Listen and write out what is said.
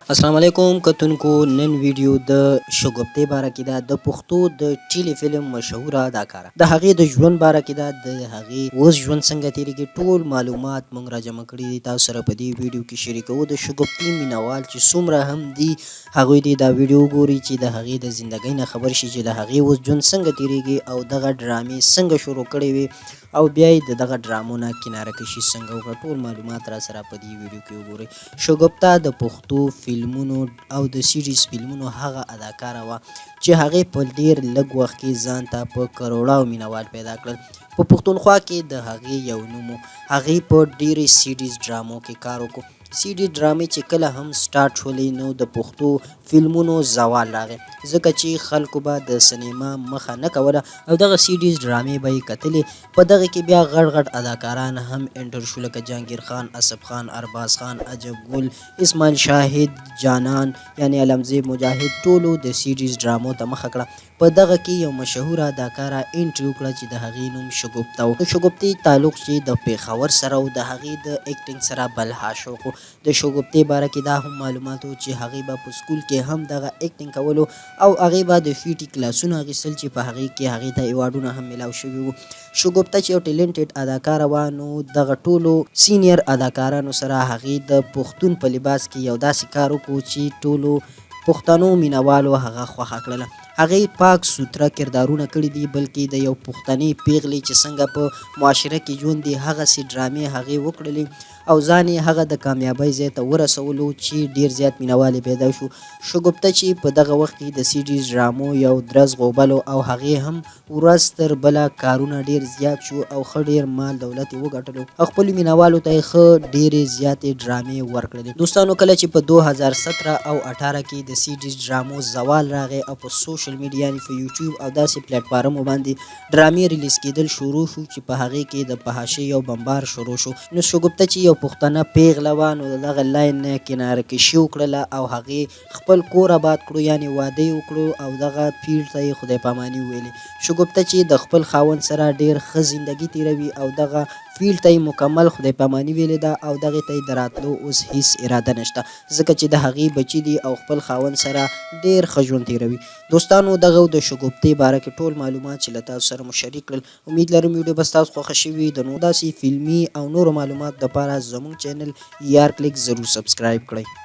السلام علیکم کتونکو نن ویډیو د شګفتې باره کې ده د پښتو د ټیلی فلم مشهوره اداکاره د هغې د ژوند باره کې ده د هغې اوس ژوند څنګه تیریږي ټول معلومات موږ راجمع کړي دي تاسو سره په دې ویډیو کې شریکوو د شګفتې مینوال چې څومره هم دي هغوی دې دا ویډیو وګوري چې د هغې د زندګۍ نه خبر شي چې د هغې اوس ژوند څنګه تیریږي او دغه ډرامې څنګه شروع کړې وي او بیا یې د دغه ډرامو نه کناره کشي څنګه وکړه ټول معلومات را سره په دې ویډیو کې وګورئ شګفته د پښتو فلمونو او د سیریز فلمونو هغه اداکاره وه چې هغې په ډېر لږ وخت کې ځان ته په کروڑاو مینوال پیدا کړل په پښتونخوا کې د هغې یو نوم هغې په ډېرې سیریز ډرامو کې کار وکړو سیریز ډرامې چې کله هم سټارټ شولې نو د پښتو فلمونو زوال راغی ځکه چې خلکو به د سینما مخه نه کوله او دغه سیریز ډرامې به یې کتلې په دغه کې بیا غټ غټ اداکاران هم انټر شو لکه جهانګیر خان اسف خان ارباز خان عجب ګل اسماعیل شاهد جانان یعنی علمزیب مجاهد ټولو د سیریز ډرامو ته مخه کړه په دغه کې یو مشهوره اداکاره انټري وکړه چې د هغې نوم شګفته و د شګفتې تعلق چې د پیښور سره او د هغې د اکټینګ سره بلها شوق و د شګفتې باره کې دا هم معلومات و چې هغې به په سکول کې هم دغه اکټینګ کولو او هغې به د فی ټي کلاسونه اخیستل چې په هغې کې هغې ته ایوارډونه هم میلاو شوي وو شګفته چې یو ټیلنټډ اداکاره وه نو دغه ټولو سینیر اداکارانو سره هغې د پښتون په لباس کې یو داسې کار وکړو چې ټولو پښتنو مینوالو هغه خوښه کړله هغې پاک سوتره کردارونه کړي دي بلکې د یو پښتنې پیغلې چې څنګه په معاشره کې ژوند دي هغسې ډرامې هغې وکړلې او ځان یې هغه د کامیابۍ ځای ته ورسولو چې ډېر زیات مینوال یې پیدا شو شګفته چې په دغه وخت کې د سیریز ډرامو یو درز غوبلو او هغې هم ورځ تر بله کارونه ډېر زیات شو او ښه ډېر مال دولت یې وګټلو او خپلو مینوالو ته یې ښه ډېرې زیاتې ډرامې ورکړلې دوستانو کله چې په 2017 او 18 کې د سیریز ډرامو زوال راغی او په سوشل میډیا یعنې په یوټیوب او داسې پلیټفارمو باندې ډرامې ریلیز کېدل شروع شو چې په هغې کې د فحاشۍ او بمبار شروع شو نو شګفته چې یو پښتنه پیغله وه نو د دغه لاین نه کناره کشي وکړله او هغې خپل کور آباد کړو یعنې واده یې وکړو او دغه فیلډ ته یې خدای پاماني وویلې شګفته چې د خپل خاوند سره ډېر ښه زندګي تېروي او دغه فیلډ ته یې مکمل خدای پاماني ویلې ده او دغې ته یې د راتلو اوس هیڅ اراده نشته ځکه چې د هغې بچي دي او خپل خاوند سره ډېر ښه ژوند تېروي دوستانو دغه د شګفتې باره کې ټول معلومات چې له تاسو سره مو شریک کړل امید لرم ویډیو به ستاسو خوښه شوي د نو داسې فلمي او نورو معلوماتو دپاره زموږ چینل یار کلیک ضرور سبسکرایب کړئ